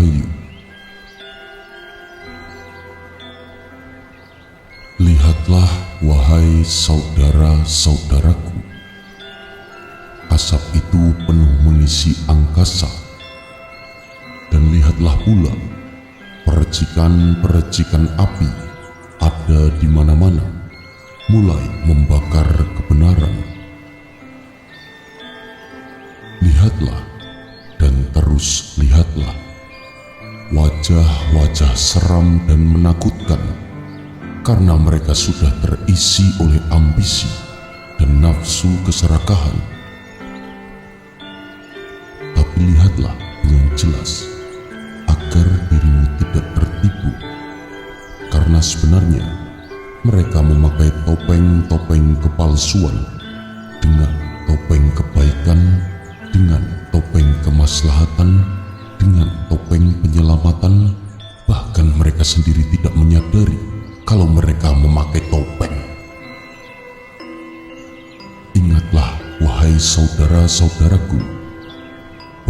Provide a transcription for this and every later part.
Wahyu. Lihatlah, wahai saudara-saudaraku, asap itu penuh mengisi angkasa. Dan lihatlah pula, percikan-percikan api ada di mana-mana, mulai membakar kebenaran. Lihatlah dan terus lihatlah, wajah-wajah seram dan menakutkan, karena mereka sudah terisi oleh ambisi dan nafsu keserakahan. Tapi lihatlah dengan jelas, agar dirimu tidak tertipu, karena sebenarnya mereka memakai topeng-topeng kepalsuan dengan topeng kebaikan, dengan topeng kemaslahatan, dengan topeng penyelamatan. Bahkan mereka sendiri tidak menyadari kalau mereka memakai topeng. Ingatlah, wahai saudara-saudaraku,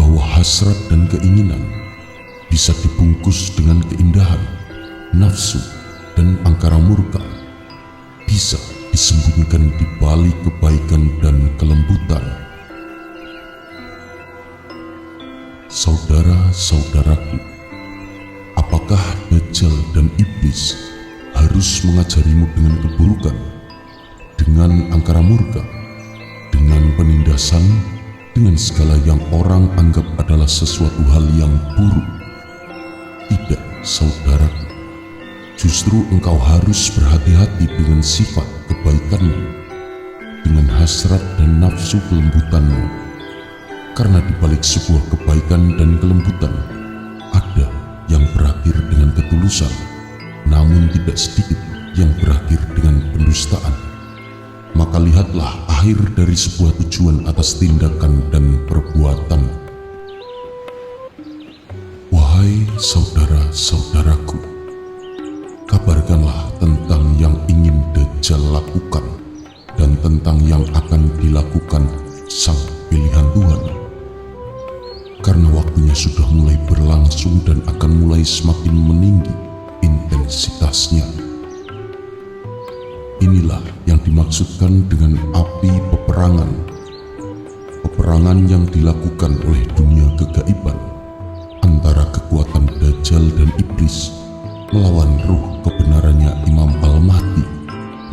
bahwa hasrat dan keinginan bisa dibungkus dengan keindahan, nafsu, dan angkara murka bisa disembunyikan di balik kebaikan dan kelembutan. Saudara-saudaraku, apakah Dajjal dan Iblis harus mengajarimu dengan keburukan, dengan angkara murka, dengan penindasan, dengan segala yang orang anggap adalah sesuatu hal yang buruk? Tidak, saudaraku. Justru engkau harus berhati-hati dengan sifat kebaikanmu, dengan hasrat dan nafsu kelembutanmu. Karena di balik sebuah kebaikan dan kelembutan, ada yang berakhir dengan ketulusan, namun tidak sedikit yang berakhir dengan pendustaan. Maka lihatlah akhir dari sebuah tujuan atas tindakan dan perbuatan. Wahai saudara-saudaraku, kabarkanlah tentang yang ingin Dajjal lakukan dan tentang yang akan dilakukan sang pilihan Tuhan. Karena waktunya sudah mulai berlangsung dan akan mulai semakin meninggi intensitasnya. Inilah yang dimaksudkan dengan api peperangan. Peperangan yang dilakukan oleh dunia kegaiban antara kekuatan Dajjal dan Iblis melawan ruh kebenarannya Imam Al-Mahdi,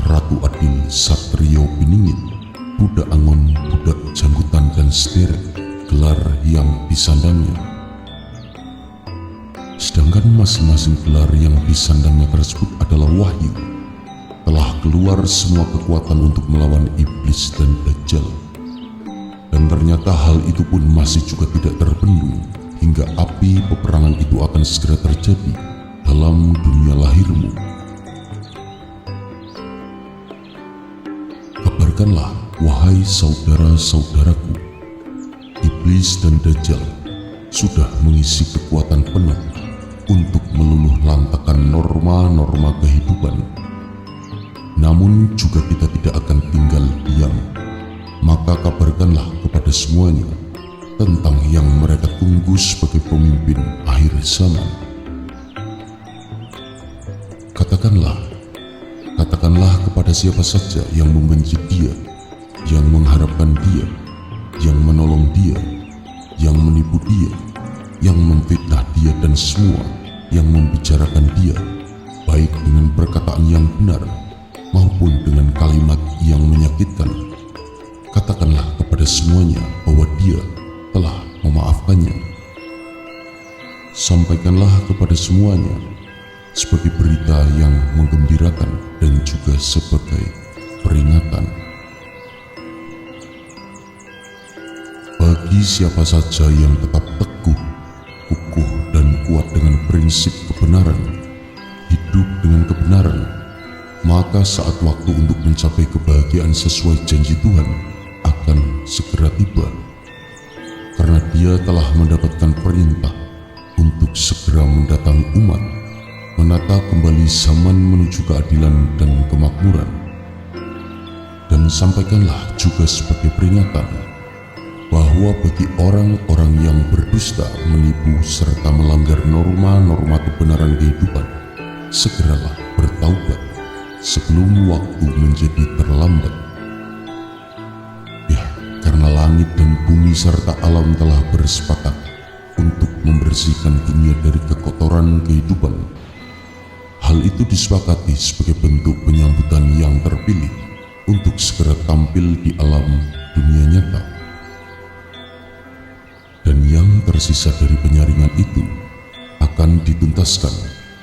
Ratu Adil Satrio Piningit, Buddha Angon, Buddha Janggutan dan Setir, gelar yang disandangnya. Sedangkan masing-masing gelar yang disandangnya tersebut adalah wahyu. Telah keluar semua kekuatan untuk melawan Iblis dan Dajjal. Dan ternyata hal itu pun masih juga tidak terbendung hingga api peperangan itu akan segera terjadi dalam dunia lahirmu. Kabarkanlah, wahai saudara-saudaraku, Iblis dan Dajjal sudah mengisi kekuatan penuh untuk meluluh lantakan norma-norma kehidupan. Namun juga kita tidak akan tinggal diam. Maka kabarkanlah kepada semuanya tentang yang mereka tunggu sebagai pemimpin akhir zaman. Katakanlah kepada siapa saja yang membenci dia, yang mengharapkan dia, yang menolong dia, yang menipu dia, yang memfitnah dia, dan semua yang membicarakan dia, baik dengan perkataan yang benar maupun dengan kalimat yang menyakitkan. Katakanlah kepada semuanya bahwa dia telah memaafkannya. Sampaikanlah kepada semuanya sebagai berita yang menggembirakan dan juga sebagai peringatan. Bagi siapa saja yang tetap teguh, kukuh, dan kuat dengan prinsip kebenaran, hidup dengan kebenaran, maka saat waktu untuk mencapai kebahagiaan sesuai janji Tuhan akan segera tiba. Karena dia telah mendapatkan perintah untuk segera mendatangi umat, menata kembali zaman menuju keadilan dan kemakmuran. Dan sampaikanlah juga sebagai peringatan bahwa bagi orang-orang yang berdusta, menipu, serta melanggar norma-norma kebenaran kehidupan, segeralah bertaubat sebelum waktu menjadi terlambat. Ya, karena langit dan bumi serta alam telah bersepakat untuk membersihkan dunia dari kekotoran kehidupan. Hal itu disepakati sebagai bentuk penyambutan yang terpilih untuk segera tampil di alam dunia nyata. Dan yang tersisa dari penyaringan itu akan dituntaskan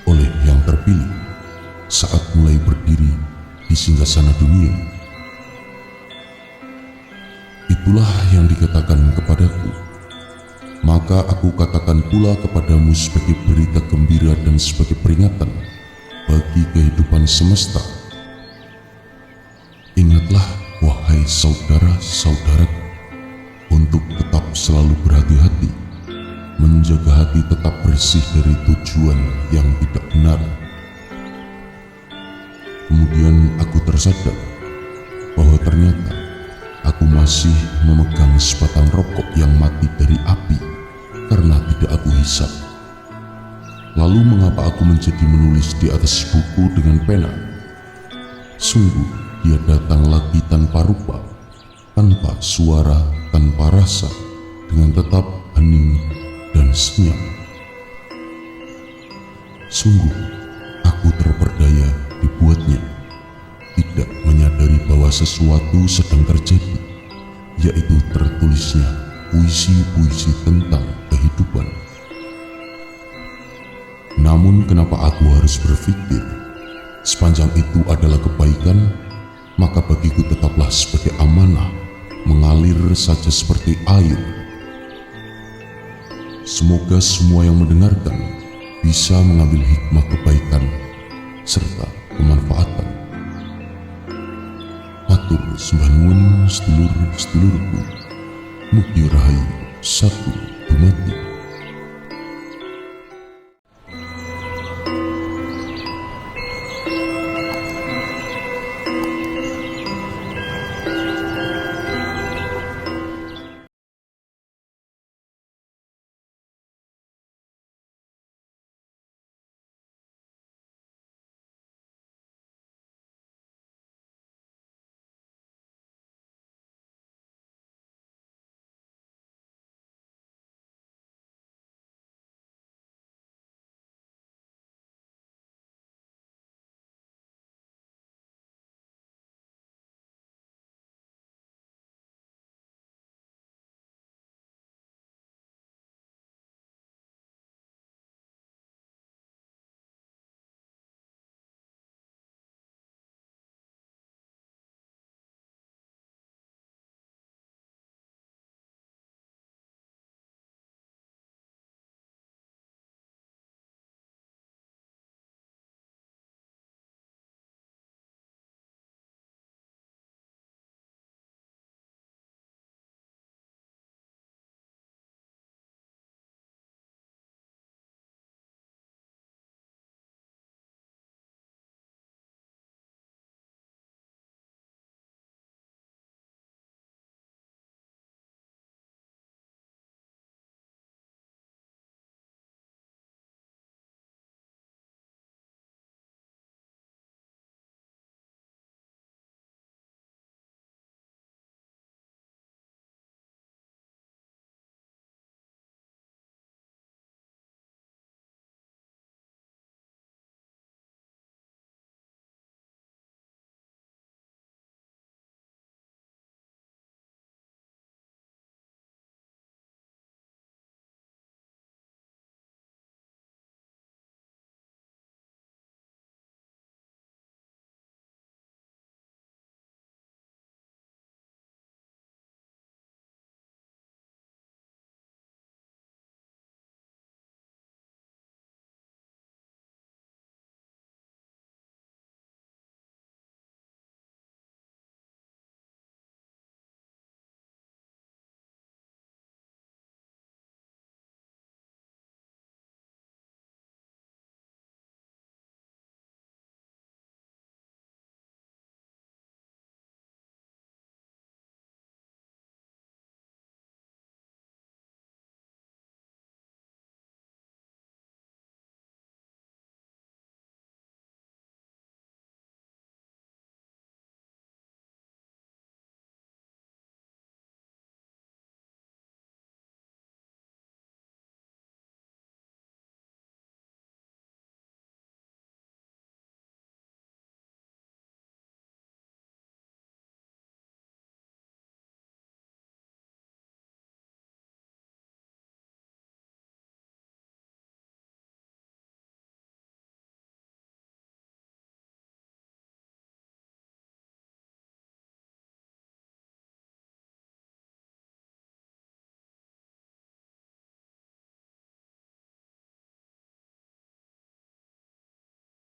oleh yang terpilih saat mulai berdiri di singgasana dunia. Itulah yang dikatakan kepadaku. Maka aku katakan pula kepadamu sebagai berita gembira dan sebagai peringatan bagi kehidupan semesta. Ingatlah, wahai saudara-saudaraku, untuk tetap selalu berhati-hati, menjaga hati tetap bersih dari tujuan yang tidak benar. Kemudian aku tersadar bahwa ternyata aku masih memegang sebatang rokok yang mati dari api karena tidak aku hisap. Lalu mengapa aku menjadi menulis di atas buku dengan pena? Sungguh dia datang lagi tanpa rupa, tanpa suara, tanpa rasa, dengan tetap hening dan senyap. Sungguh aku terperdaya dibuatnya, tidak menyadari bahwa sesuatu sedang terjadi, yaitu tertulisnya puisi-puisi tentang kehidupan. Namun kenapa aku harus berpikir sepanjang itu adalah kebaikan, maka bagiku tetaplah sebagai amanah mengalir saja seperti air. Semoga semua yang mendengarkan bisa mengambil hikmah kebaikan serta kemanfaatan. Matur sembah nuwun sedulur-sedulurku. Mugi rahayu satu dumadi.